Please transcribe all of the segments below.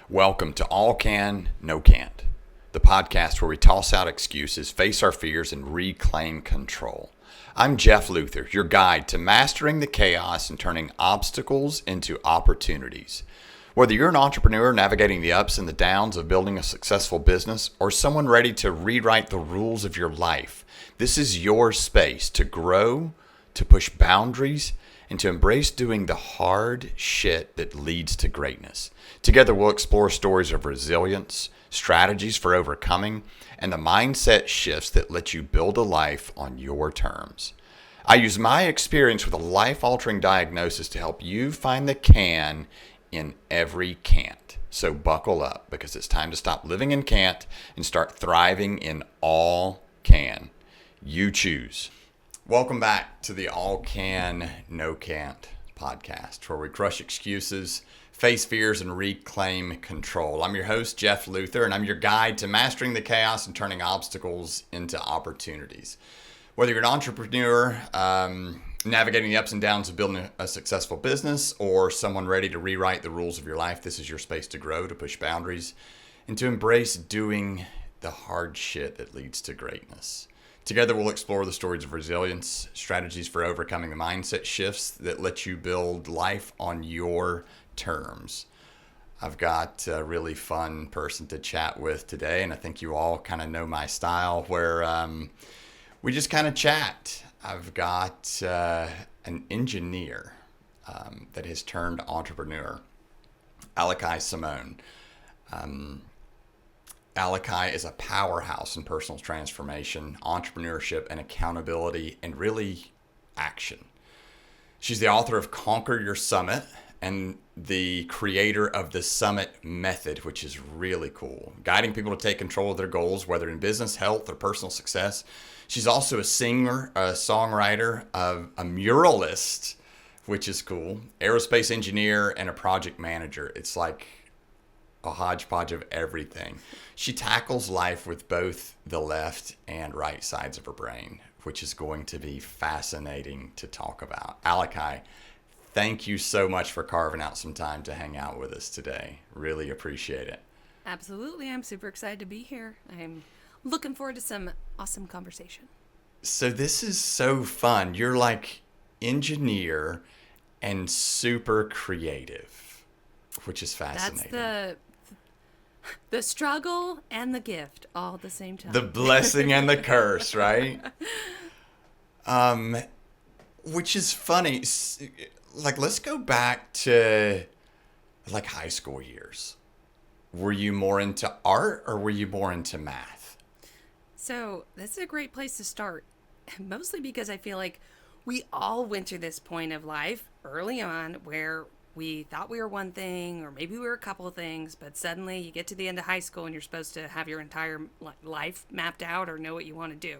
Welcome to All Can, No Can't, the podcast where we toss out excuses, face our fears, and reclaim control. I'm Jeff Luther, your guide to mastering the chaos and turning obstacles into opportunities. Whether you're an entrepreneur navigating the ups and the downs of building a successful business, or someone ready to rewrite the rules of your life, this is your space to grow, to push boundaries, and to embrace doing the hard shit that leads to greatness. Together, we'll explore stories of resilience, strategies for overcoming, and the mindset shifts that let you build a life on your terms. I use my experience with a life-altering diagnosis to help you find the can in every can't. So buckle up, because it's time to stop living in can't and start thriving in all can. You choose. Welcome back to the All Can, No Can't podcast, where we crush excuses, face fears, and reclaim control. I'm your host, Jeff Luther, and I'm your guide to mastering the chaos and turning obstacles into opportunities. Whether you're an entrepreneur, navigating the ups and downs of building a successful business, or someone ready to rewrite the rules of your life, this is your space to grow, to push boundaries, and to embrace doing the hard shit that leads to greatness. Together, we'll explore the stories of resilience, strategies for overcoming the mindset shifts that let you build life on your terms. I've got a really fun person to chat with today, and I think you all kind of know my style, where we just kind of chat. I've got an engineer that has turned entrepreneur, Aliki Samone. Aliki is a powerhouse in personal transformation, entrepreneurship, and accountability, and really action. She's the author of Conquer Your Summit and the creator of the Summit Method, which is really cool, guiding people to take control of their goals, whether in business, health, or personal success. She's also a singer, a songwriter, a muralist, which is cool, aerospace engineer, and a project manager. It's like a hodgepodge of everything. She tackles life with both the left and right sides of her brain, which is going to be fascinating to talk about. Aliki, thank you so much for carving out some time to hang out with us today. Really appreciate it. Absolutely. I'm super excited to be here. I'm looking forward to some awesome conversation. So this is so fun. You're like engineer and super creative, which is fascinating. That's the struggle and the gift all at the same time. The blessing and the curse, right? Which is funny. Like, let's go back to like high school years. Were you more into art or were you more into math? So this is a great place to start, mostly because I feel like we all went through this point of life early on where we thought we were one thing, or maybe we were a couple of things, but suddenly you get to the end of high school and you're supposed to have your entire life mapped out or know what you want to do.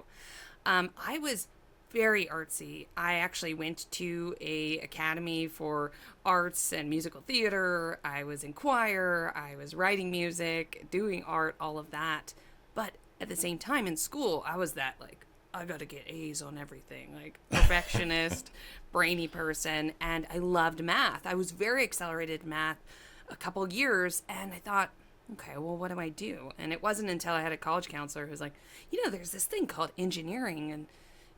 I was very artsy. I actually went to a academy for arts and musical theater. I was in choir. I was writing music, doing art, all of that. But at the same time in school, I was that like, I got to get A's on everything, like perfectionist, brainy person. And I loved math. I was very accelerated in math a couple of years. And I thought, okay, well, what do I do? And it wasn't until I had a college counselor who was like, there's this thing called engineering, and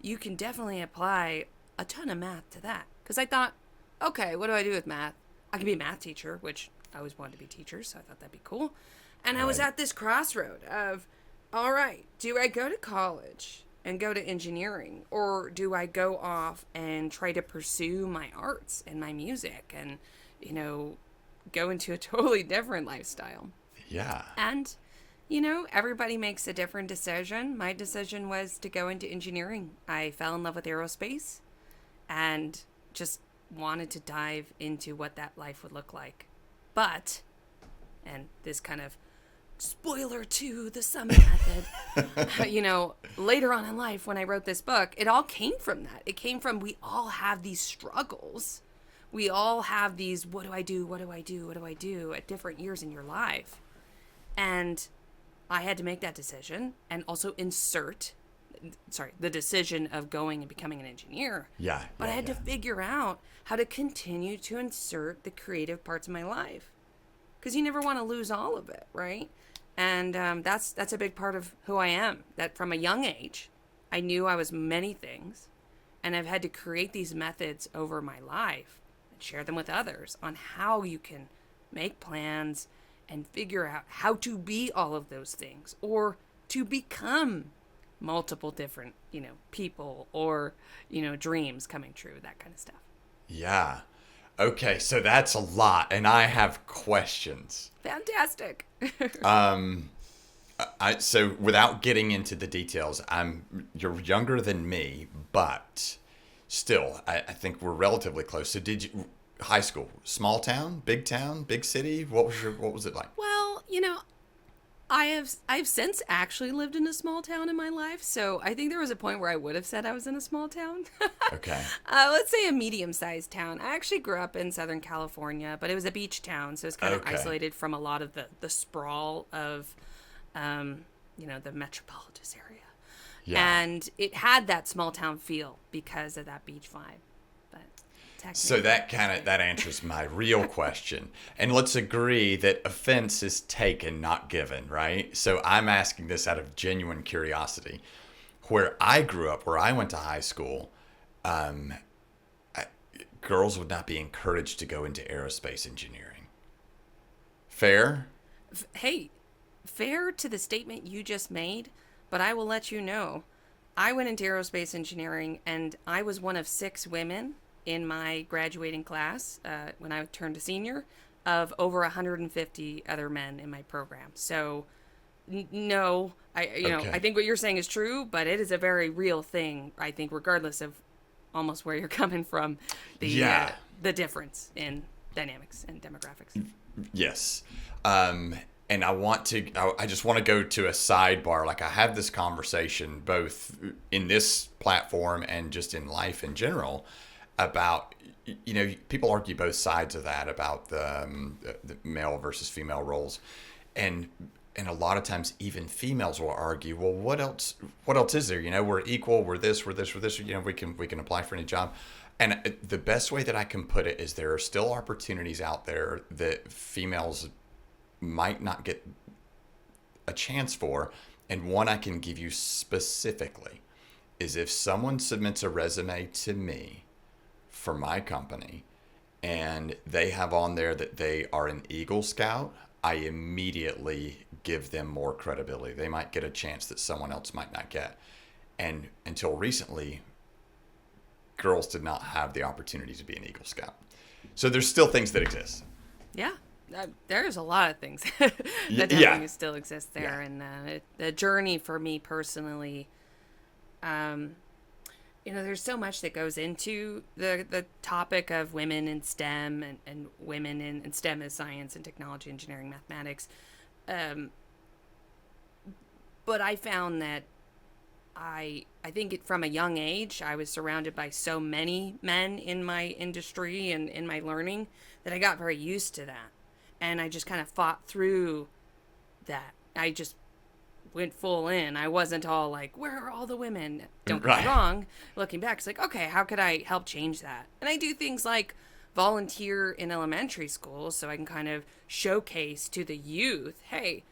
you can definitely apply a ton of math to that. Because I thought, okay, what do I do with math? I could be a math teacher, which I always wanted to be teachers, so I thought that'd be cool. And I was at this crossroad of, all right, do I go to college and go to engineering, or do I go off and try to pursue my arts and my music and, go into a totally different lifestyle? Yeah. And, everybody makes a different decision. My decision was to go into engineering. I fell in love with aerospace and just wanted to dive into what that life would look like. But, and this kind of spoiler to the Summit Method, later on in life when I wrote this book, it all came from that. It came from, we all have these struggles. We all have these, what do I do? What do I do? What do I do at different years in your life? And I had to make that decision and also the decision of going and becoming an engineer. Yeah. But I had to figure out how to continue to insert the creative parts of my life. because you never want to lose all of it, right? And that's a big part of who I am. That from a young age, I knew I was many things, and I've had to create these methods over my life and share them with others on how you can make plans and figure out how to be all of those things, or to become multiple different, people, or, dreams coming true, that kind of stuff. Yeah. Okay, so that's a lot, and I have questions. Fantastic. So without getting into the details, you're younger than me, but still, I think we're relatively close. So high school, small town, big city? What was it like? Well, I've since actually lived in a small town in my life, so I think there was a point where I would have said I was in a small town. Okay. Let's say a medium-sized town. I actually grew up in Southern California, but it was a beach town, so it's kind of isolated from a lot of the sprawl of, the metropolitan area. Yeah. And it had that small town feel because of that beach vibe. So that answers my real question. And let's agree that offense is taken, not given, right? So I'm asking this out of genuine curiosity. Where I grew up, where I went to high school, girls would not be encouraged to go into aerospace engineering. Fair? Hey, fair to the statement you just made, but I will let you know, I went into aerospace engineering, and I was one of 6 women in my graduating class when I turned a senior, of over 150 other men in my program. So no, I think what you're saying is true, but it is a very real thing, I think, regardless of almost where you're coming from, the difference in dynamics and demographics. Yes. And I just want to go to a sidebar. Like, I have this conversation both in this platform and just in life in general about, people argue both sides of that about the male versus female roles. And a lot of times even females will argue, well, what else is there? We're equal, we're this, we can apply for any job. And the best way that I can put it is there are still opportunities out there that females might not get a chance for. And one I can give you specifically is if someone submits a resume to me for my company and they have on there that they are an Eagle Scout, I immediately give them more credibility. They might get a chance that someone else might not get. And until recently, girls did not have the opportunity to be an Eagle Scout. So there's still things that exist. Yeah. There's a lot of things that definitely still exist there. Yeah. And the journey for me personally, there's so much that goes into the topic of women in STEM and women in STEM as science and technology, engineering, mathematics. But I found that I think from a young age, I was surrounded by so many men in my industry and in my learning that I got very used to that. And I just kind of fought through that. I just went full in. I wasn't all like, where are all the women? Don't get me wrong. Looking back, it's like, okay, how could I help change that? And I do things like volunteer in elementary schools so I can kind of showcase to the youth, hey,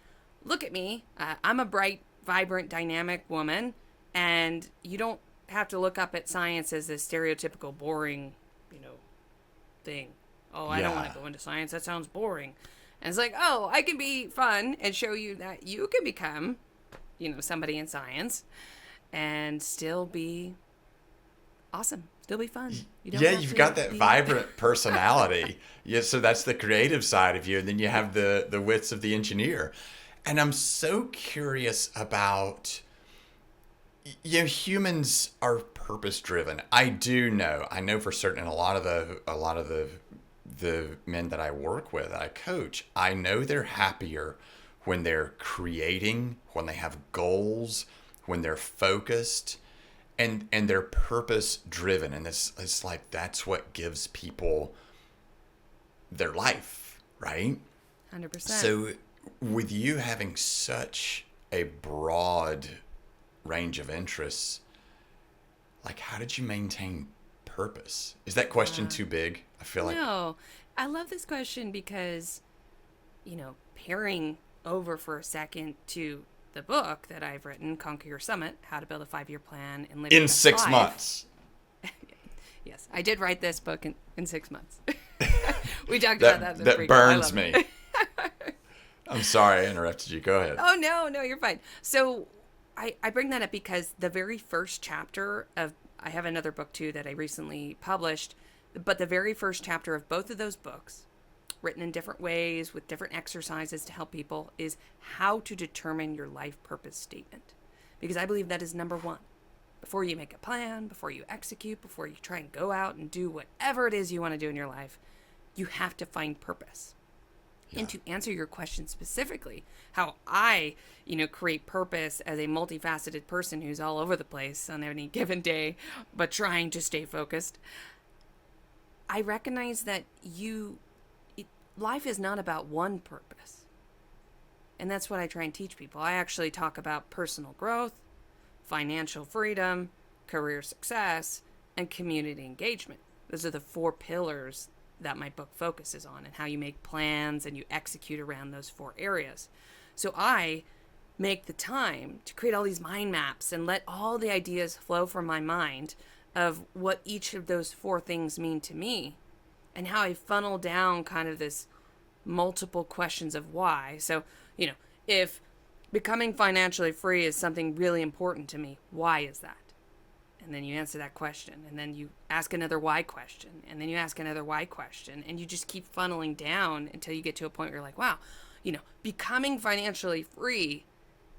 look at me. I'm a bright, vibrant, dynamic woman. And you don't have to look up at science as this stereotypical boring, thing. Oh, I don't want to go into science. That sounds boring. And it's like, oh, I can be fun and show you that you can become, somebody in science and still be awesome. Still be fun. You've got that vibrant personality. So that's the creative side of you. And then you have the wits of the engineer. And I'm so curious about, humans are purpose driven. I know for certain, and a lot of the men that I work with, that I coach, I know they're happier when they're creating, when they have goals, when they're focused, and they're purpose driven. And it's like, that's what gives people their life, right? 100%. So with you having such a broad range of interests, like, how did you maintain purpose? Is that question too big? I feel like... No, I love this question because, pairing over for a second to the book that I've written, Conquer Your Summit, How to Build a 5-Year Plan and Live Your In Best 6 Life. months. Yes, I did write this book in 6 months. We talked about that. That burns me. I'm sorry I interrupted you. Go ahead. Oh, no, you're fine. So I bring that up because the very first chapter of, I have another book too that I recently published, but the very first chapter of both of those books, written in different ways with different exercises to help people, is how to determine your life purpose statement. Because I believe that is number one. Before you make a plan, before you execute, before you try and go out and do whatever it is you want to do in your life, you have to find purpose. Yeah. And to answer your question specifically, how I, create purpose as a multifaceted person who's all over the place on any given day, but trying to stay focused, I recognize that life is not about one purpose. And that's what I try and teach people. I actually talk about personal growth, financial freedom, career success, and community engagement. Those are the 4 pillars that my book focuses on, and how you make plans and you execute around those 4 areas. So I make the time to create all these mind maps and let all the ideas flow from my mind of what each of those 4 things mean to me, and how I funnel down kind of this multiple questions of why. So, if becoming financially free is something really important to me, why is that? And then you answer that question, and then you ask another why question, and then you ask another why question, and you just keep funneling down until you get to a point where you're like, wow, becoming financially free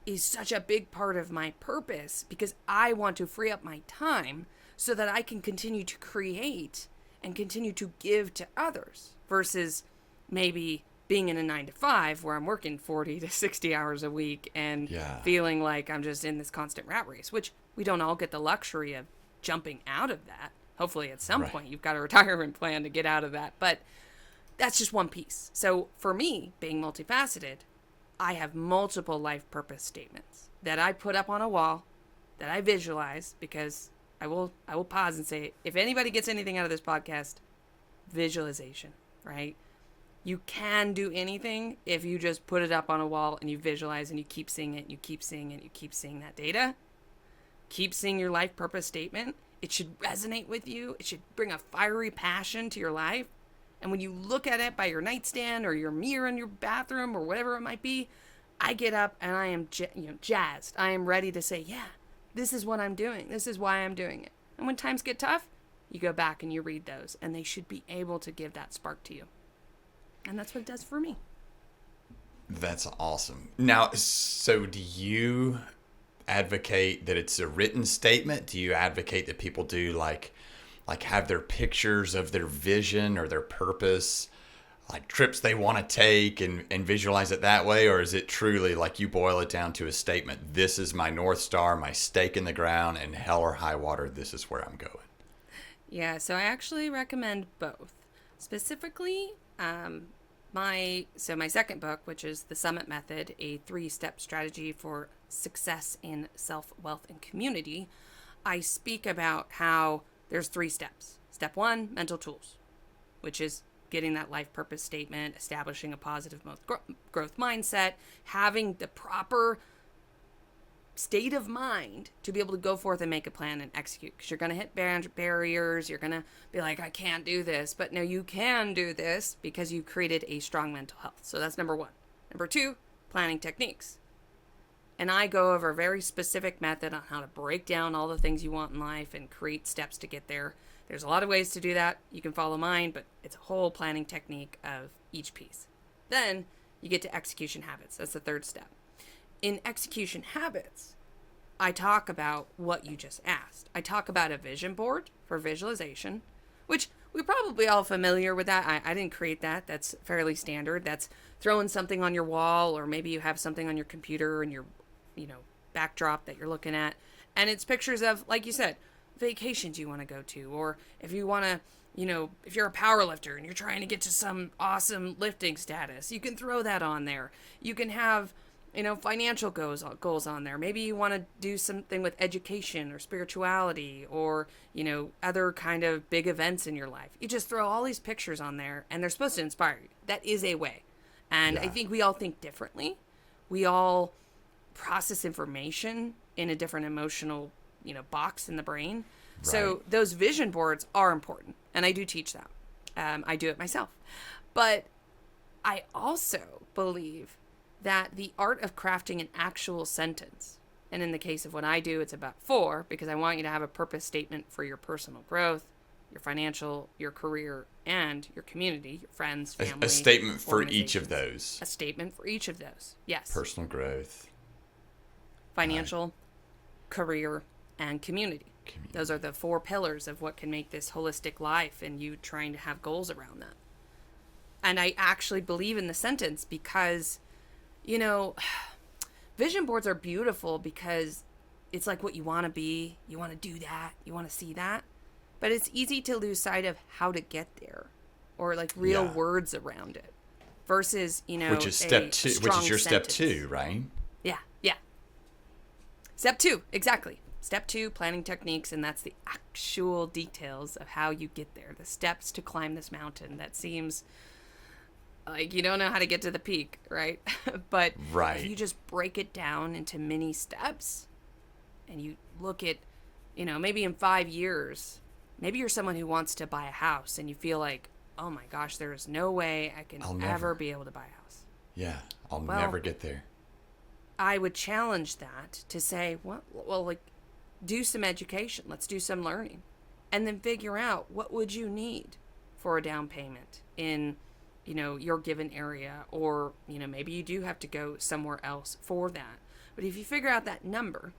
is such a big part of my purpose, because I want to free up my time so that I can continue to create and continue to give to others, versus maybe being in a 9-to-5 where I'm working 40 to 60 hours a week and feeling like I'm just in this constant rat race, which we don't all get the luxury of jumping out of that. Hopefully at some point you've got a retirement plan to get out of that, but that's just one piece. So for me, being multifaceted, I have multiple life purpose statements that I put up on a wall, that I visualize, because I will pause and say, if anybody gets anything out of this podcast, visualization, right? You can do anything if you just put it up on a wall and you visualize and you keep seeing it, and you keep seeing it, and you keep seeing that data. Keep seeing your life purpose statement. It should resonate with you. It should bring a fiery passion to your life. And when you look at it by your nightstand or your mirror in your bathroom or whatever it might be, I get up and I am jazzed. I am ready to say, yeah, this is what I'm doing. This is why I'm doing it. And when times get tough, you go back and you read those, and they should be able to give that spark to you. And that's what it does for me. That's awesome. Now, so do you advocate that it's a written statement? Do you advocate that people do like have their pictures of their vision or their purpose, like trips they want to take, and visualize it that way? Or is it truly like you boil it down to a statement? This is my North Star, my stake in the ground, and hell or high water, this is where I'm going. Yeah, so I actually recommend both. Specifically, my second book, which is The Summit Method, a 3-step strategy for success in self, wealth, and community, I speak about how there's 3 steps. Step 1, mental tools, which is getting that life purpose statement, establishing a positive growth mindset, having the proper state of mind to be able to go forth and make a plan and execute, because you're going to hit barriers. You're going to be like, I can't do this, but no, you can do this because you created a strong mental health. So that's number 1. Number 2, planning techniques. And I go over a very specific method on how to break down all the things you want in life and create steps to get there. There's a lot of ways to do that. You can follow mine, but it's a whole planning technique of each piece. Then you get to execution habits. That's the 3rd step. In execution habits, I talk about what you just asked. I talk about a vision board for visualization, which we're probably all familiar with that. I didn't create that. That's fairly standard. That's throwing something on your wall, or maybe you have something on your computer and your backdrop that you're looking at. And it's pictures of, like you said, vacations you want to go to, or if you want to, if you're a power lifter and you're trying to get to some awesome lifting status, you can throw that on there. You can have, financial goals on there. Maybe you want to do something with education or spirituality, or, other kind of big events in your life. You just throw all these pictures on there, and they're supposed to inspire you. That is a way. And I Yeah. think we all think differently. We all process information in a different emotional, box in the brain. So Right. those vision boards are important. And I do teach that. I do it myself. But I also believe that the art of crafting an actual sentence, and in the case of what I do, it's about 4, because I want you to have a purpose statement for your personal growth, your financial, your career, and your community, your friends, family. A statement for each of organizations. those. A statement for each of those. Yes. Personal growth. Financial, career, and community. Community. Those are the 4 pillars of what can make this holistic life, and you trying to have goals around that. And I actually believe in the sentence because, vision boards are beautiful because it's like what you want to be. You want to do that. You want to see that. But it's easy to lose sight of how to get there, or like real Yeah. words around it versus, Which is step 2, which is your step 2, right? Yeah. Yeah. Step 2, exactly. Step 2, planning techniques, and that's the actual details of how you get there. The steps to climb this mountain that seems like you don't know how to get to the peak, right? But Right. if you just break it down into mini steps and you look at, maybe in 5 years, maybe you're someone who wants to buy a house and you feel like, oh my gosh, there is no way I can ever be able to buy a house. Yeah. I'll Well, never get there. I would challenge that to say, well, do some education. Let's do some learning. And then figure out what would you need for a down payment in, your given area. Or, maybe you do have to go somewhere else for that. But if you figure out that number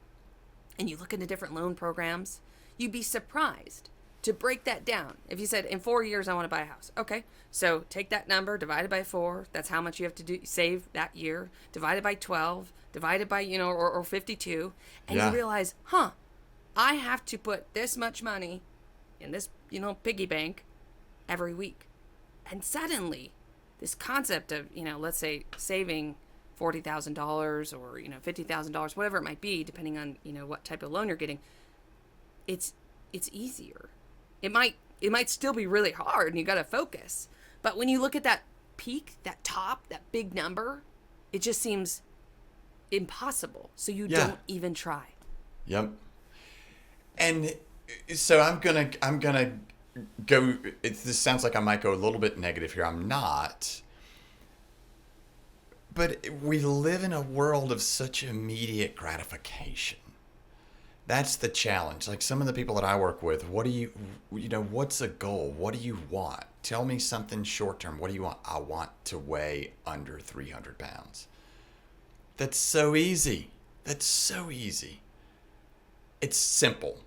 and you look into different loan programs, you'd be surprised to break that down. If you said, in 4 years, I want to buy a house. Okay, so take that number, divide it by 4. That's how much you have to save that year. Divided by 12, divided by, or 52. And Yeah. you realize, I have to put this much money in this, piggy bank every week. And suddenly, this concept of, let's say saving $40,000 or, $50,000, whatever it might be, depending on, what type of loan you're getting, it's easier. It might still be really hard and you got to focus. But when you look at that peak, that top, that big number, it just seems impossible. So you don't even try. Yep. And so I'm gonna go. This sounds like I might go a little bit negative here. I'm not. But we live in a world of such immediate gratification. That's the challenge. Like some of the people that I work with, what's a goal? What do you want? Tell me something short term. What do you want? I want to weigh under 300 pounds. That's so easy. That's so easy. It's simple,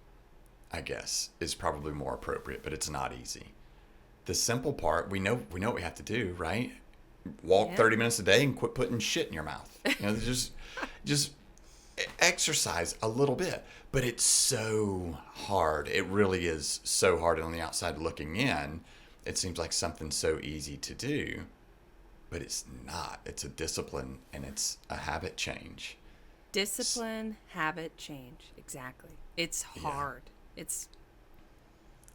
I guess, is probably more appropriate, but it's not easy. The simple part, we know what we have to do, right? Walk 30 minutes a day and quit putting shit in your mouth. Just exercise a little bit. But it's so hard. It really is so hard. And on the outside looking in, it seems like something so easy to do, but it's not. It's a discipline and it's a habit change. Discipline, habit change. Exactly. It's hard. It's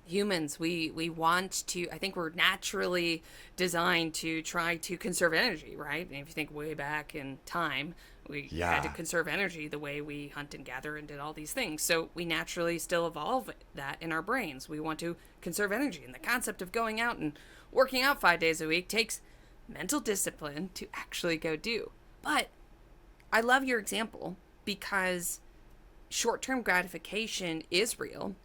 humans. We want to, I think we're naturally designed to try to conserve energy, right? And if you think way back in time, we had to conserve energy the way we hunt and gather and did all these things. So we naturally still evolve that in our brains. We want to conserve energy. And the concept of going out and working out 5 days a week takes mental discipline to actually go do. But I love your example because short-term gratification is real.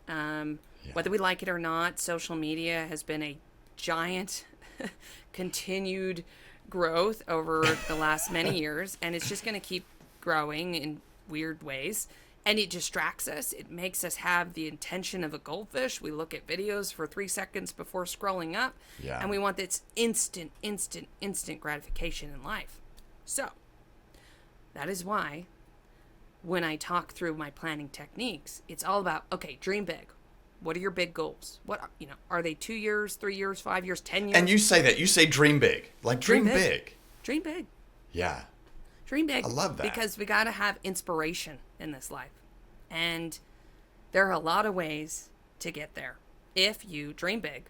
Whether we like it or not, social media has been a giant continued growth over the last many years, and it's just going to keep growing in weird ways. And it distracts us. It makes us have the intention of a goldfish. We look at videos for 3 seconds before scrolling up, and we want this instant gratification in life. So that is why when I talk through my planning techniques, it's all about, okay, dream big. What are your big goals? What are they 2 years, 3 years, 5 years, 10 years? And you say that. You say dream big. Like dream big. Dream big. Yeah. Dream big. I love that. Because we got to have inspiration in this life. And there are a lot of ways to get there if you dream big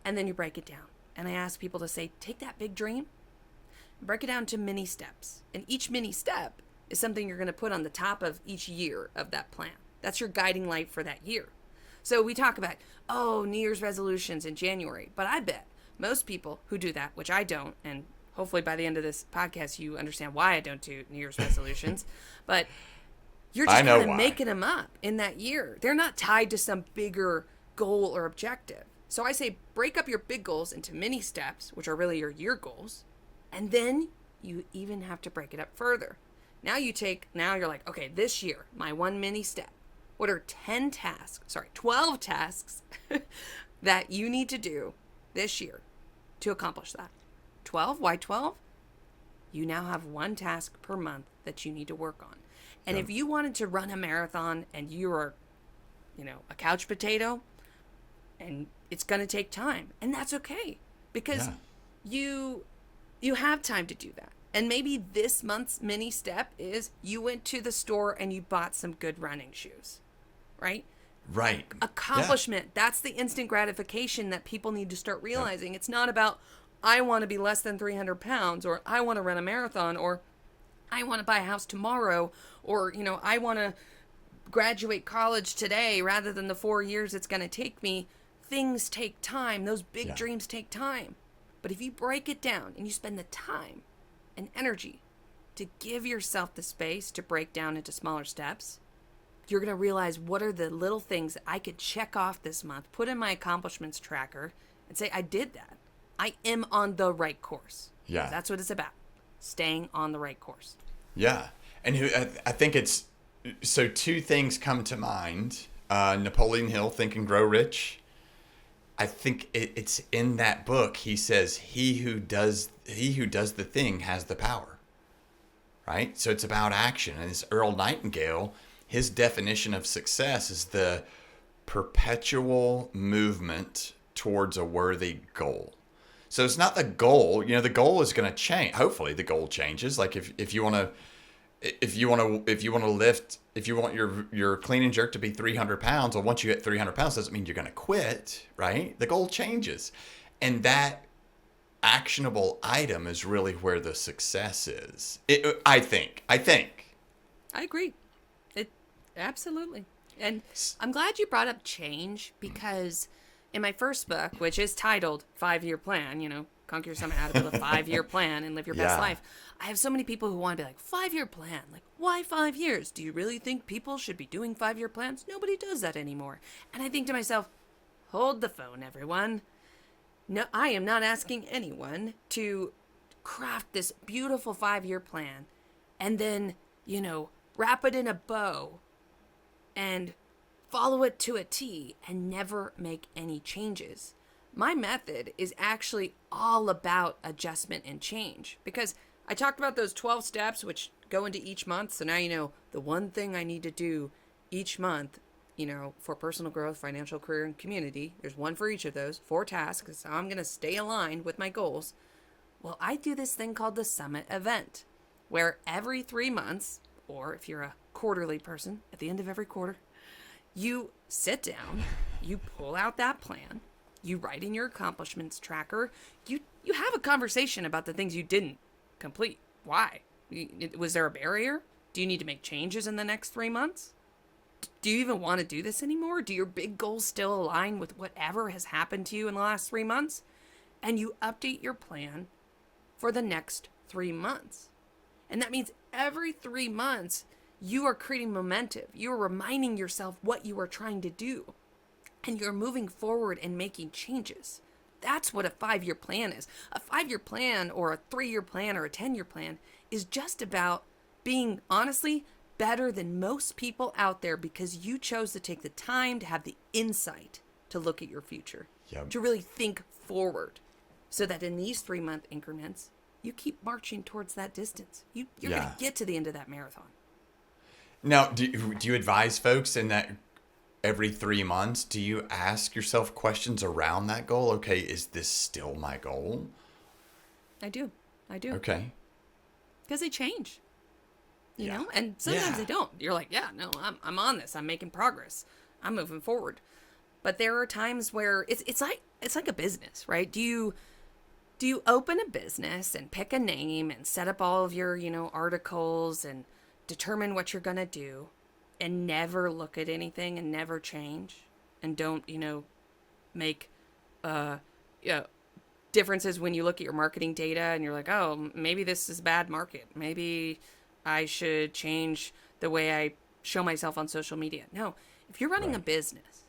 and then you break it down. And I ask people to say, take that big dream break it down to mini steps. And each mini step is something you're going to put on the top of each year of that plan. That's your guiding light for that year. So we talk about, New Year's resolutions in January. But I bet most people who do that, which I don't, and hopefully by the end of this podcast you understand why I don't do New Year's resolutions, but you're just kind of making them up in that year. They're not tied to some bigger goal or objective. So I say break up your big goals into mini steps, which are really your year goals. And then you even have to break it up further. Now you're like, okay, this year, my one mini step. What are 12 tasks that you need to do this year to accomplish that? 12? Why 12? You now have one task per month that you need to work on. And if you wanted to run a marathon and you are, a couch potato, and it's going to take time, and that's okay, because you have time to do that. And maybe this month's mini step is you went to the store and you bought some good running shoes, right? Right. Accomplishment. Yeah. That's the instant gratification that people need to start realizing. It's not about, I want to be less than 300 pounds, or I want to run a marathon, or I want to buy a house tomorrow, or, I want to graduate college today rather than the 4 years it's going to take me. Things take time. Those big dreams take time. But if you break it down and you spend the time and energy to give yourself the space to break down into smaller steps, you're going to realize what are the little things that I could check off this month, put in my accomplishments tracker, and say, I did that. I am on the right course. Yeah. That's what it's about. Staying on the right course. Yeah. And I think it's, so two things come to mind. Napoleon Hill, Think and Grow Rich. I think it's in that book. He says, he who does the thing has the power, right? So it's about action. And it's Earl Nightingale, his definition of success is the perpetual movement towards a worthy goal. So it's not the goal, the goal is going to change. Hopefully the goal changes. Like if you want your clean and jerk to be 300 pounds, well, once you hit 300 pounds, doesn't mean you're going to quit, right? The goal changes. And that actionable item is really where the success is. I think. I agree. Absolutely. And I'm glad you brought up change, because in my first book, which is titled 5-Year Plan, conquer yourself, how to build a 5-year plan and live your best life. I have so many people who want to be like, 5-year plan. Like, why 5 years? Do you really think people should be doing 5-year plans? Nobody does that anymore. And I think to myself, hold the phone, everyone. No, I am not asking anyone to craft this beautiful 5-year plan and then, wrap it in a bow and follow it to a T and never make any changes. My method is actually all about adjustment and change, because I talked about those 12 steps which go into each month. So now the one thing I need to do each month, for personal growth, financial, career, and community. There's one for each of those, 4 tasks. So I'm going to stay aligned with my goals. Well, I do this thing called the Summit event, where every 3 months, or if you're a quarterly person, at the end of every quarter, you sit down, you pull out that plan, you write in your accomplishments tracker, you have a conversation about the things you didn't complete. Why? Was there a barrier? Do you need to make changes in the next 3 months? Do you even want to do this anymore? Do your big goals still align with whatever has happened to you in the last 3 months? And you update your plan for the next 3 months. And that means every 3 months, you are creating momentum. You're reminding yourself what you are trying to do. And you're moving forward and making changes. That's what a 5-year plan is. A 5-year plan or a 3-year plan or a 10-year plan is just about being, honestly, better than most people out there, because you chose to take the time to have the insight to look at your future, to really think forward, so that in these 3-month increments, you keep marching towards that distance. You're going to get to the end of that marathon. Now, do you advise folks in that every 3 months, do you ask yourself questions around that goal? Okay, is this still my goal? I do. Okay. Because they change, you know, and sometimes they don't. You're like, I'm on this. I'm making progress. I'm moving forward. But there are times where it's like a business, right? Do you open a business and pick a name and set up all of your, articles and determine what you're going to do and never look at anything and never change and don't, make yeah, differences when you look at your marketing data and you're like, oh, maybe this is a bad market. Maybe I should change the way I show myself on social media. No, if you're running a business,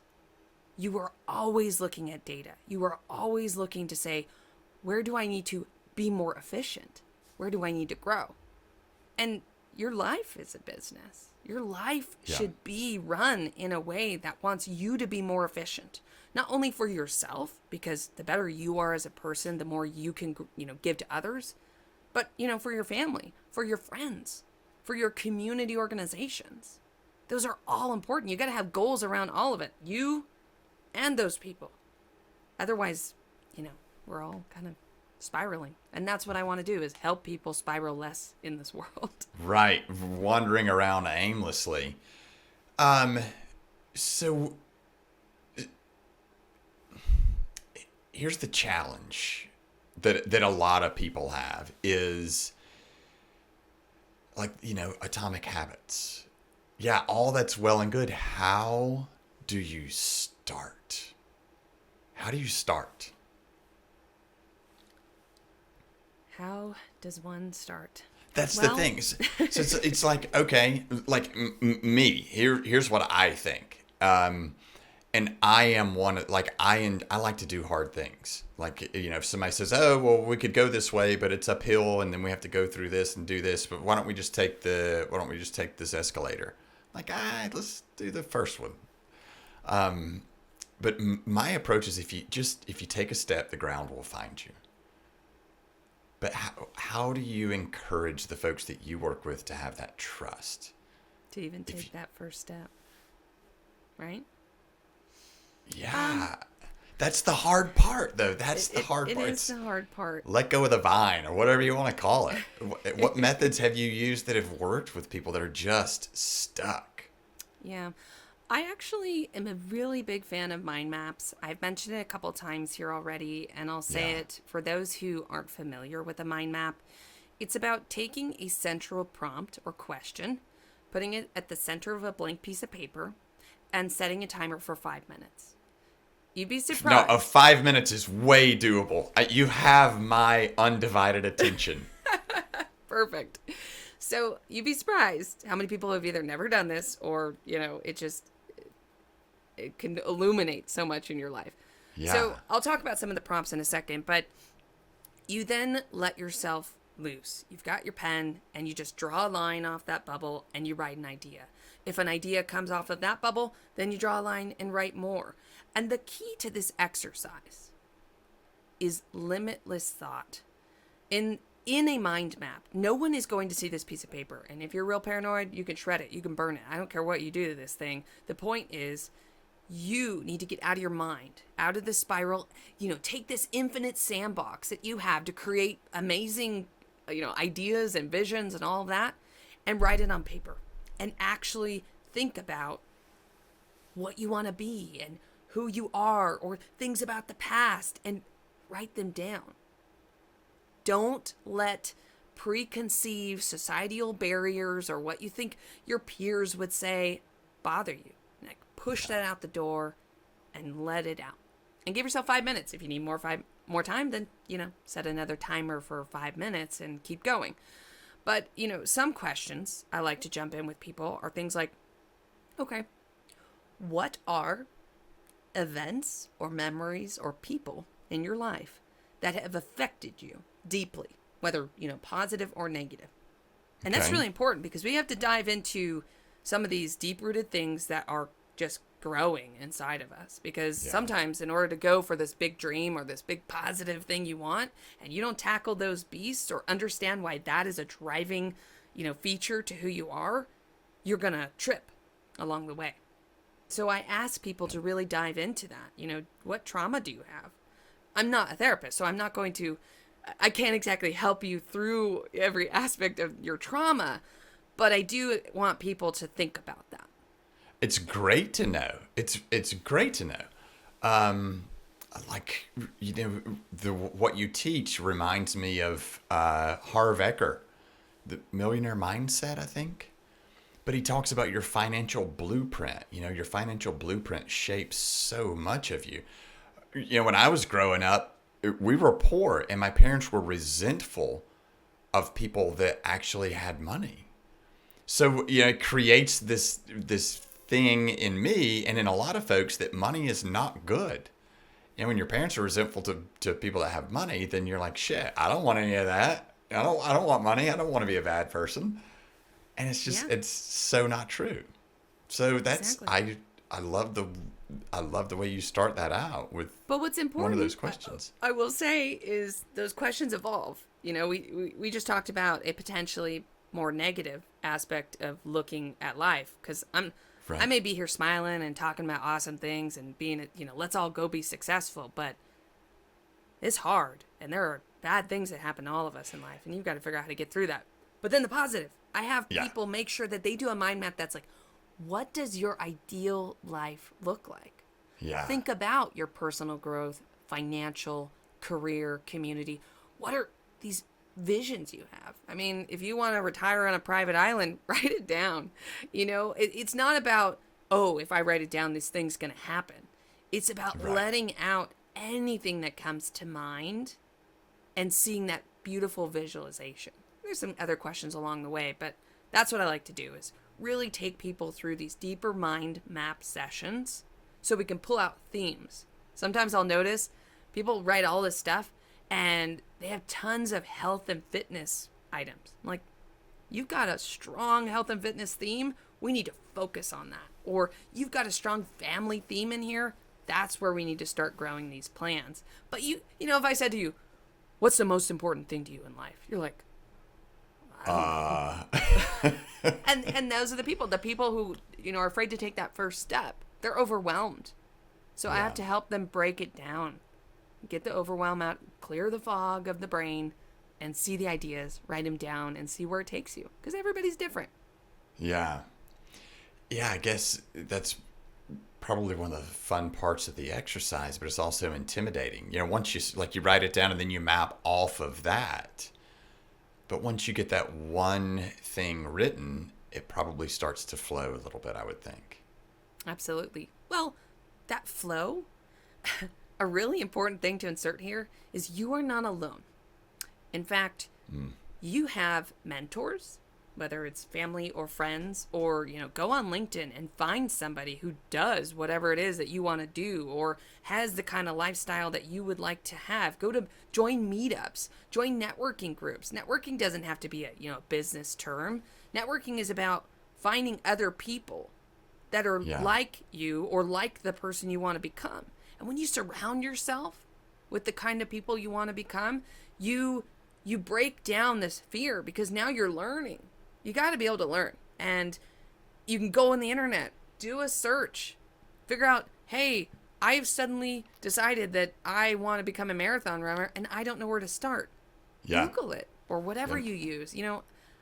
you are always looking at data. You are always looking to say, where do I need to be more efficient? Where do I need to grow? And your life is a business. Your life should be run in a way that wants you to be more efficient. Not only for yourself, because the better you are as a person, the more you can, give to others, but, for your family, for your friends, for your community organizations. Those are all important. You got to have goals around all of it. You and those people. Otherwise, we're all kind of spiraling. And that's what I want to do, is help people spiral less in this world. Right. Wandering around aimlessly. So here's the challenge that a lot of people have is like, atomic habits. Yeah, all that's well and good. How do you start? How do you start? How does one start? That's the thing. So it's like, okay, like me, here's what I think. And I am one, like, I like to do hard things. Like, if somebody says, oh, well, we could go this way, but it's uphill and then we have to go through this and do this, but why don't we just take this escalator? Like, let's do the first one. But my approach is if you take a step, the ground will find you. But how do you encourage the folks that you work with to have that trust? To even take that first step, right? Yeah. That's the hard part, though. That's the hard part. It is the hard part. Let go of the vine, or whatever you want to call it. What methods have you used that have worked with people that are just stuck? Yeah. I actually am a really big fan of mind maps. I've mentioned it a couple times here already, and I'll say it for those who aren't familiar with a mind map. It's about taking a central prompt or question, putting it at the center of a blank piece of paper, and setting a timer for 5 minutes. You'd be surprised. No, 5 minutes is way doable. You have my undivided attention. Perfect. So you'd be surprised how many people have either never done this or, it can illuminate so much in your life. Yeah. So I'll talk about some of the prompts in a second, but you then let yourself loose. You've got your pen and you just draw a line off that bubble and you write an idea. If an idea comes off of that bubble, then you draw a line and write more. And the key to this exercise is limitless thought. In a mind map, no one is going to see this piece of paper. And if you're real paranoid, you can shred it. You can burn it. I don't care what you do to this thing. The point is, you need to get out of your mind, out of the spiral, take this infinite sandbox that you have to create amazing, ideas and visions and all of that, and write it on paper and actually think about what you want to be and who you are or things about the past and write them down. Don't let preconceived societal barriers or what you think your peers would say bother you. Like, push that out the door and let it out. And give yourself 5 minutes. If you need more time, then, set another timer for 5 minutes and keep going. But, some questions I like to jump in with people are things like, okay, what are events or memories or people in your life that have affected you deeply, whether, positive or negative? And that's really important because we have to dive into some of these deep-rooted things that are just growing inside of us. Because sometimes in order to go for this big dream or this big positive thing you want, and you don't tackle those beasts or understand why that is a driving, feature to who you are, you're going to trip along the way. So I ask people to really dive into that. What trauma do you have? I'm not a therapist, so I can't exactly help you through every aspect of your trauma, but I do want people to think about that. It's great to know. It's great to know. like, what you teach reminds me of Harv Eker, the Millionaire Mindset, I think. But he talks about your financial blueprint. Your financial blueprint shapes so much of you. When I was growing up, we were poor, and my parents were resentful of people that actually had money. So, it creates this thing in me and in a lot of folks that money is not good. When your parents are resentful to people that have money, then you're like, shit, I don't want any of that. I don't want money. I don't want to be a bad person. And it's just, Yeah, it's so not true. So exactly. I love the way you start that out with But what's one of important, those questions. I will say, is those questions evolve. We just talked about a potentially more negative aspect of looking at life because I Right. may be here smiling and talking about awesome things and being, let's all go be successful, but it's hard and there are bad things that happen to all of us in life and you've got to figure out how to get through that. But then the positive, I have Yeah. people make sure that they do a mind map that's like, what does your ideal life look like? Yeah. Think about your personal growth, financial, career, community. What are these visions you have? I mean, if you want to retire on a private island, write it down. It's not about, oh, if I write it down, this thing's going to happen. It's about Right. letting out anything that comes to mind and seeing that beautiful visualization. There's some other questions along the way, but that's what I like to do is really take people through these deeper mind map sessions so we can pull out themes. Sometimes I'll notice people write all this stuff and they have tons of health and fitness items. I'm like, you've got a strong health and fitness theme. We need to focus on that. Or you've got a strong family theme in here. That's where we need to start growing these plans. But if I said to you, what's the most important thing to you in life? You're like, Uh, and those are the people who, are afraid to take that first step. They're overwhelmed. So I have to help them break it down. Get the overwhelm out, clear the fog of the brain, and see the ideas, write them down, and see where it takes you. Because everybody's different. yeah. Yeah, I guess that's probably one of the fun parts of the exercise, but it's also intimidating. Once you write it down and then you map off of that. But once you get that one thing written, it probably starts to flow a little bit, I would think. Absolutely. Well, that flow, a really important thing to insert here is you are not alone. In fact, you have mentors, whether it's family or friends, or, go on LinkedIn and find somebody who does whatever it is that you want to do or has the kind of lifestyle that you would like to have. Join meetups, join networking groups. Networking doesn't have to be a business term. Networking is about finding other people that are like you or like the person you want to become. And when you surround yourself with the kind of people you want to become, you break down this fear because now you're learning. You got to be able to learn. And you can go on the internet, do a search, figure out, hey, I've suddenly decided that I want to become a marathon runner and I don't know where to start. Yeah. Google it or whatever you use.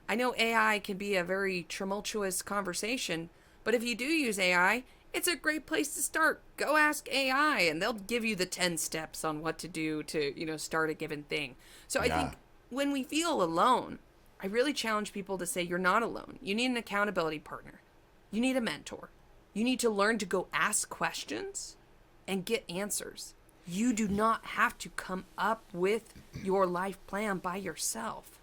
I know AI can be a very tumultuous conversation, but if you do use AI, it's a great place to start. Go ask AI and they'll give you the 10 steps on what to do to, start a given thing. So I think when we feel alone, I really challenge people to say you're not alone. You need an accountability partner. You need a mentor. You need to learn to go ask questions and get answers. You do not have to come up with your life plan by yourself.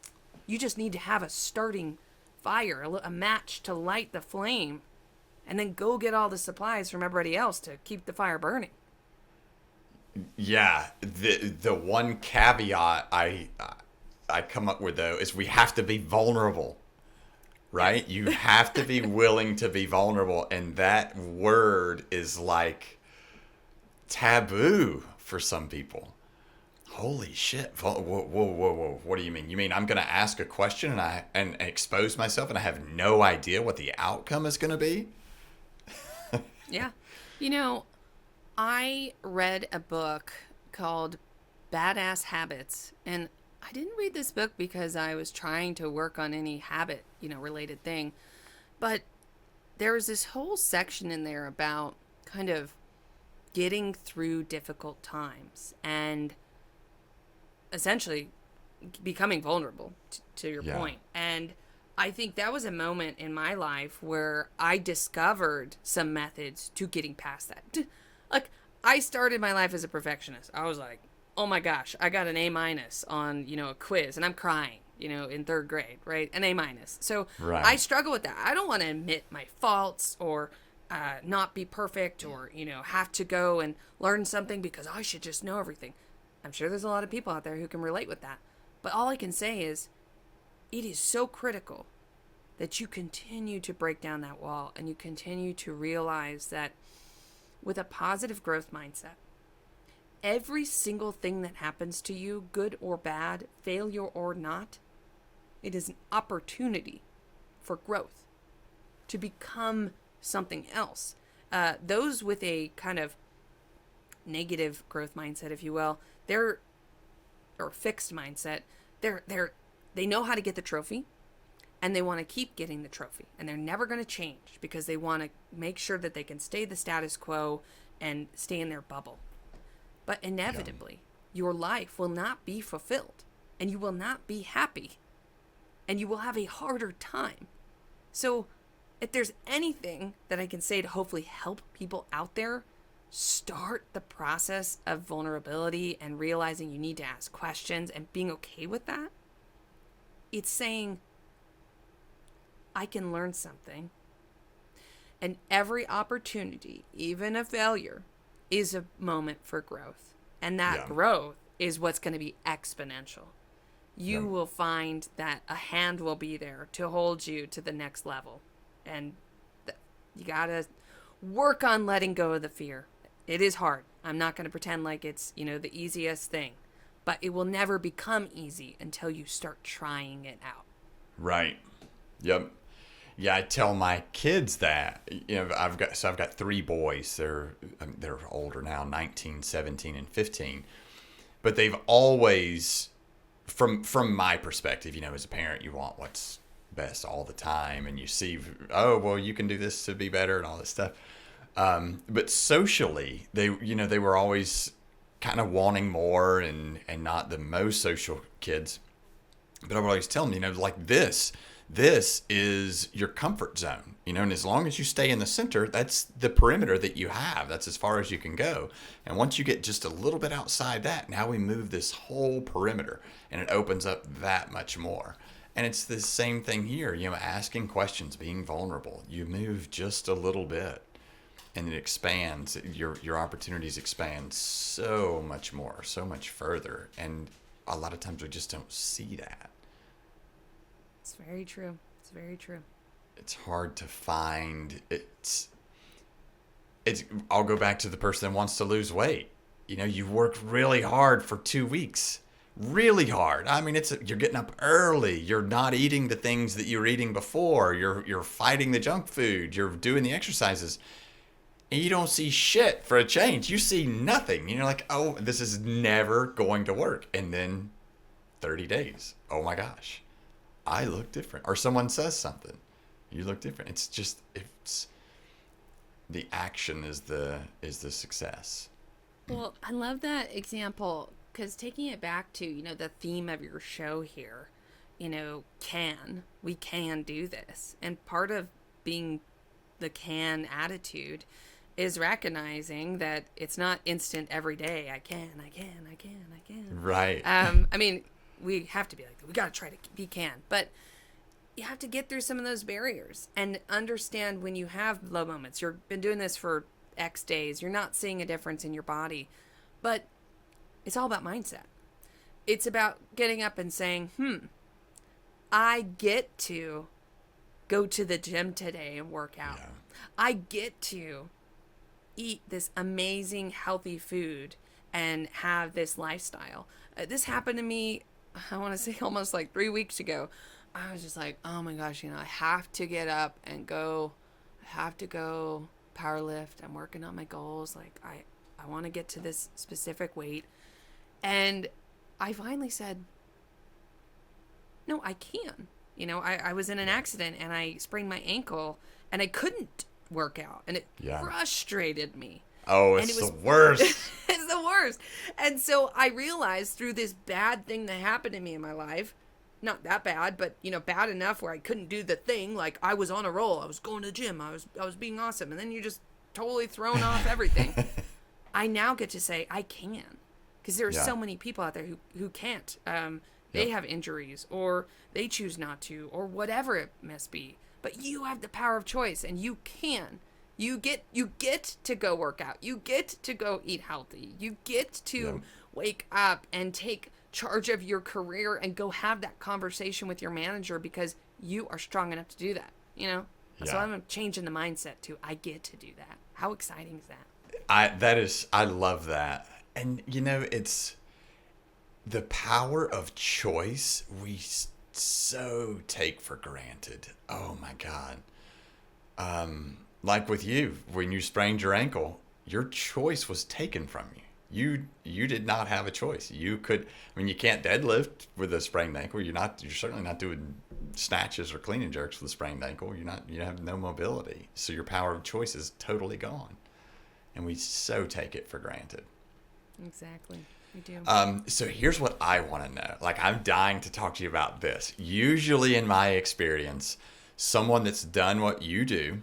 You just need to have a starting fire, a match to light the flame, and then go get all the supplies from everybody else to keep the fire burning. Yeah. The one caveat I come up with, though, is we have to be vulnerable, right? You have to be willing to be vulnerable. And that word is like taboo for some people. Holy shit. Whoa, whoa, whoa. What do you mean? You mean I'm going to ask a question and expose myself and I have no idea what the outcome is going to be? Yeah. I read a book called Badass Habits, and I didn't read this book because I was trying to work on any habit, related thing. But there was this whole section in there about kind of getting through difficult times and essentially becoming vulnerable to your point. And I think that was a moment in my life where I discovered some methods to getting past that. Like, I started my life as a perfectionist. I was like, oh my gosh, I got an A- on, a quiz, and I'm crying, in third grade, right? An A-. So I struggle with that. I don't want to admit my faults or not be perfect or, have to go and learn something because I should just know everything. I'm sure there's a lot of people out there who can relate with that. But all I can say is it is so critical that you continue to break down that wall and you continue to realize that with a positive growth mindset, every single thing that happens to you, good or bad, failure or not, it is an opportunity for growth to become something else. Those with a kind of negative growth mindset, if you will, or fixed mindset, they know how to get the trophy and they want to keep getting the trophy and they're never going to change because they want to make sure that they can stay the status quo and stay in their bubble. But inevitably, your life will not be fulfilled and you will not be happy and you will have a harder time. So if there's anything that I can say to hopefully help people out there, start the process of vulnerability and realizing you need to ask questions and being okay with that. It's saying, I can learn something. And every opportunity, even a failure, is a moment for growth. And that growth is what's going to be exponential. You will find that a hand will be there to hold you to the next level. And you got to work on letting go of the fear. It is hard. I'm not going to pretend like it's, the easiest thing. But it will never become easy until you start trying it out. Right. Yep. Yeah, I tell my kids that. I've got 3 boys. They're older now, 19, 17, and 15. But they've always, from my perspective, as a parent, you want what's best all the time, and you see, oh, well, you can do this to be better and all this stuff. But socially, they were always kind of wanting more and not the most social kids. But I would always tell them, like this is your comfort zone, and as long as you stay in the center, that's the perimeter that you have. That's as far as you can go. And once you get just a little bit outside that, now we move this whole perimeter and it opens up that much more. And it's the same thing here, asking questions, being vulnerable. You move just a little bit and it expands. Your opportunities expand so much more, so much further. And a lot of times we just don't see that. It's very true. It's very true. It's hard to find. I'll go back to the person that wants to lose weight. You worked really hard for 2 weeks. Really hard. I mean, you're getting up early. You're not eating the things that you were eating before. You're fighting the junk food. You're doing the exercises. And you don't see shit for a change. You see nothing. You're like, oh, this is never going to work. And then 30 days. Oh my gosh. I look different. Or someone says something. You look different. It's the action is the success. Well, I love that example because taking it back to, the theme of your show here, we can do this. And part of being the can attitude is recognizing that it's not instant every day. I can. Right. I mean, we have to be like, we got to try to be can. But you have to get through some of those barriers and understand when you have low moments. You've been doing this for X days. You're not seeing a difference in your body. But it's all about mindset. It's about getting up and saying, I get to go to the gym today and work out. Yeah. I get to eat this amazing healthy food and have this lifestyle. This happened to me, I want to say almost like 3 weeks ago. I was just like, oh my gosh, I have to get up and go. I have to go power lift. I'm working on my goals. Like I want to get to this specific weight. And I finally said, no, I can. I was in an accident and I sprained my ankle and I couldn't work out and it frustrated me. Oh, And it's it was the worst. it's the worst. And so I realized through this bad thing that happened to me in my life, not that bad, but bad enough where I couldn't do the thing. Like I was on a roll. I was going to the gym. I was being awesome. And then you just totally thrown off everything. I now get to say I can, because there are Yeah. so many people out there who can't. They Yep. have injuries, or they choose not to, or whatever it must be. But you have the power of choice, and you can. You get to go work out. You get to go eat healthy. You get to Yep. wake up and take charge of your career and go have that conversation with your manager because you are strong enough to do that. So Yeah. I'm changing the mindset to I get to do that. How exciting is that? I love that. And it's the power of choice so take for granted. Oh my God. Like with you, when you sprained your ankle, your choice was taken from you. You did not have a choice. You could, you can't deadlift with a sprained ankle. You're certainly not doing snatches or clean and jerks with a sprained ankle. You have no mobility. So your power of choice is totally gone. And we so take it for granted. Exactly. We do. So here's what I want to know. Like, I'm dying to talk to you about this. Usually, in my experience, someone that's done what you do,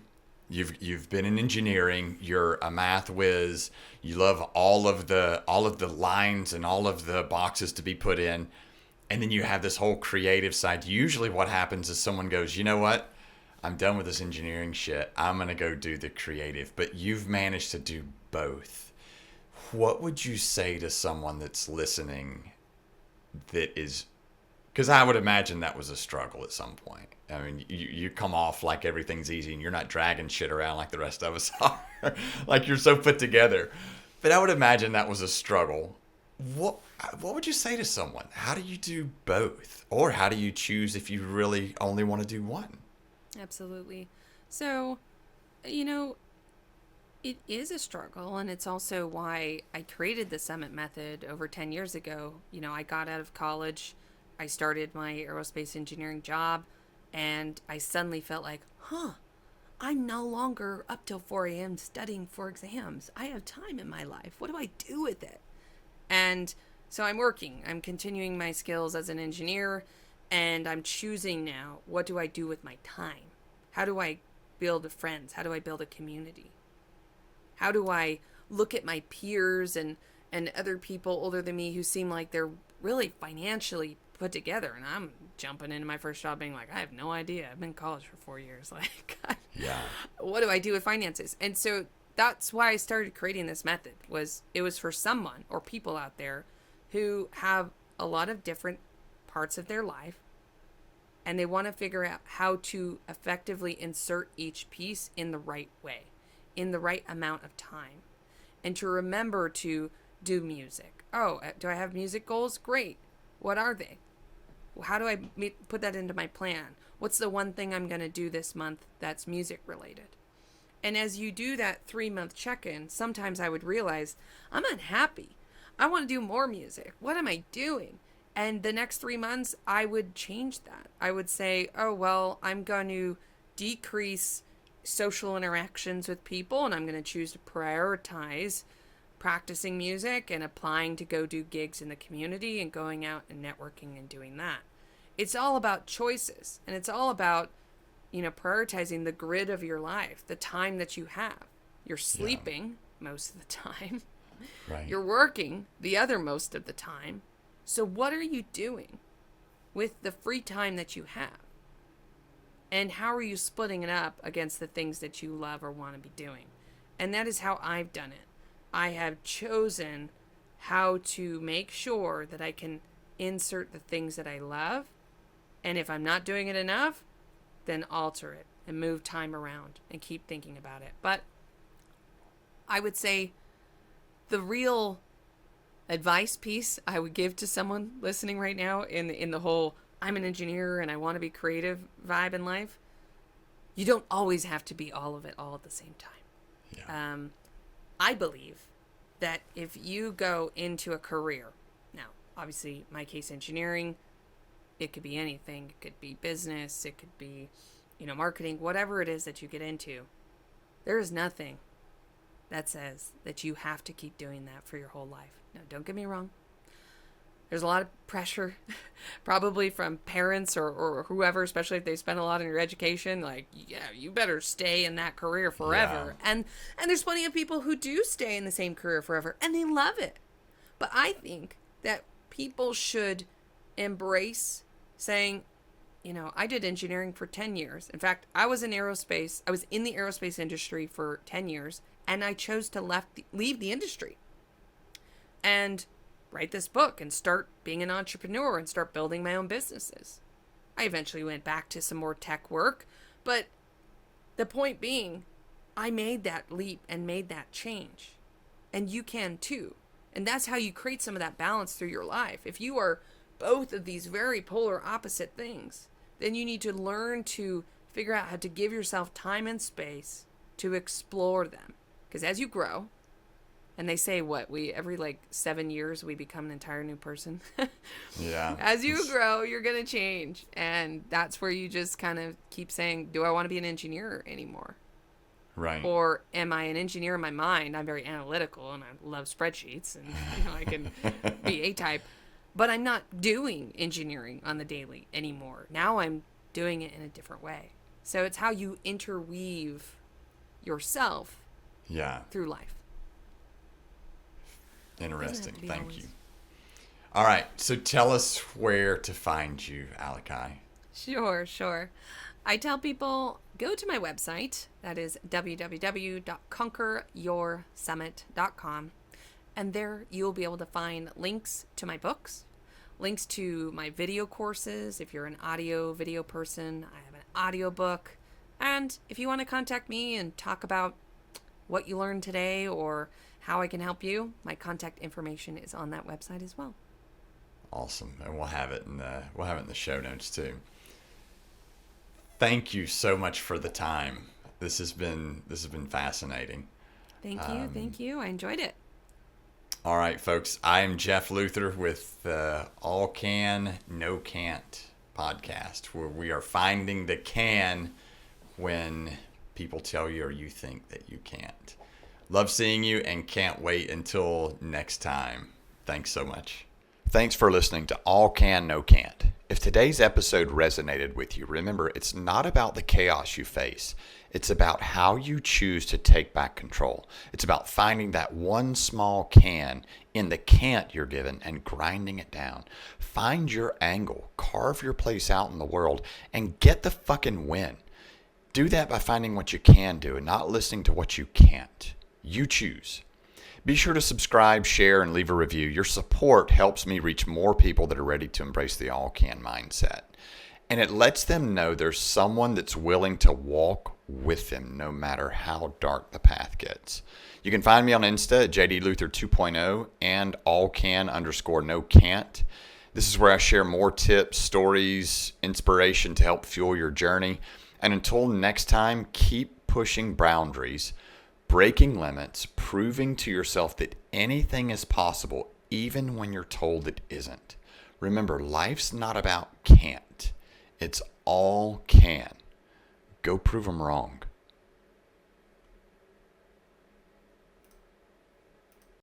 you've been in engineering, you're a math whiz, you love all of the lines and all of the boxes to be put in, and then you have this whole creative side. Usually, what happens is someone goes, you know what? I'm done with this engineering shit. I'm gonna go do the creative. But you've managed to do both. What would you say to someone that's listening that is, because I would imagine that was a struggle at some point. I mean, you come off like everything's easy and you're not dragging shit around like the rest of us are. Like you're so put together. But I would imagine that was a struggle. What would you say to someone? How do you do both? Or how do you choose if you really only want to do one? Absolutely. So, it is a struggle, and it's also why I created the Summit Method over 10 years ago. I got out of college, I started my aerospace engineering job, and I suddenly felt like, I'm no longer up till 4 a.m. studying for exams. I have time in my life. What do I do with it? And so I'm working. I'm continuing my skills as an engineer, and I'm choosing now, what do I do with my time? How do I build friends? How do I build a community? How do I look at my peers and other people older than me who seem like they're really financially put together, and I'm jumping into my first job being like, I have no idea. I've been in college for 4 years. Like, Yeah. what do I do with finances? And so that's why I started creating this method. It was for someone or people out there who have a lot of different parts of their life, and they want to figure out how to effectively insert each piece in the right way, in the right amount of time, and to remember to do music. Oh, do I have music goals? Great. What are they? How do I put that into my plan? What's the one thing I'm going to do this month that's music related? And as you do that 3-month check-in, sometimes I would realize I'm unhappy. I want to do more music. What am I doing? And the next 3 months, I would change that. I would say, oh, well, I'm going to decrease social interactions with people, and I'm going to choose to prioritize practicing music and applying to go do gigs in the community and going out and networking and doing that. It's all about choices, and it's all about, prioritizing the grid of your life, the time that you have. You're sleeping most of the time. Right. You're working the other most of the time. So what are you doing with the free time that you have? And how are you splitting it up against the things that you love or want to be doing? And that is how I've done it. I have chosen how to make sure that I can insert the things that I love. And if I'm not doing it enough, then alter it and move time around and keep thinking about it. But I would say the real advice piece I would give to someone listening right now in the whole I'm an engineer and I want to be creative vibe in life, you don't always have to be all of it all at the same time. Yeah. I believe that if you go into a career, now obviously my case engineering, it could be anything. It could be business, it could be marketing, whatever it is that you get into. There is nothing that says that you have to keep doing that for your whole life. Now, don't get me wrong. There's a lot of pressure, probably from parents or whoever, especially if they spend a lot on your education. Like, yeah, you better stay in that career forever. Yeah. And there's plenty of people who do stay in the same career forever, and they love it. But I think that people should embrace saying, I did engineering for 10 years. In fact, I was in the aerospace industry for 10 years, and I chose to leave the industry and write this book and start being an entrepreneur and start building my own businesses. I eventually went back to some more tech work, but the point being, I made that leap and made that change. And you can too. And that's how you create some of that balance through your life. If you are both of these very polar opposite things, then you need to learn to figure out how to give yourself time and space to explore them. Because as you grow, and they say every 7 years we become an entire new person. Yeah. As you grow, you're going to change. And that's where you just kind of keep saying, do I want to be an engineer anymore? Right. Or am I an engineer in my mind? I'm very analytical and I love spreadsheets and I can be A-type. But I'm not doing engineering on the daily anymore. Now I'm doing it in a different way. So it's how you interweave yourself through life. Interesting. Thank you. All right. So tell us where to find you, Aliki. Sure. I tell people, go to my website. That is www.conqueryoursummit.com. And there you'll be able to find links to my books, links to my video courses. If you're an audio video person, I have an audio book. And if you want to contact me and talk about what you learned today or how I can help you, my contact information is on that website as well. Awesome. And we'll have it in the show notes too. Thank you so much for the time. This has been fascinating. Thank you. I enjoyed it. All right, folks. I am Jeff Luther with the All Can, No Can't podcast, where we are finding the can when people tell you or you think that you can't. Love seeing you and can't wait until next time. Thanks so much. Thanks for listening to All Can, No Can't. If today's episode resonated with you, remember, it's not about the chaos you face. It's about how you choose to take back control. It's about finding that one small can in the can't you're given and grinding it down. Find your angle, carve your place out in the world, and get the fucking win. Do that by finding what you can do and not listening to what you can't. You choose. Be sure to subscribe, share, and leave a review. Your support helps me reach more people that are ready to embrace the all-can mindset. And it lets them know there's someone that's willing to walk with them no matter how dark the path gets. You can find me on Insta at JDLuther 2.0 and allcan_no-can't. This is where I share more tips, stories, inspiration to help fuel your journey. And until next time, keep pushing boundaries, breaking limits, proving to yourself that anything is possible, even when you're told it isn't. Remember, life's not about can't. It's all can. Go prove them wrong.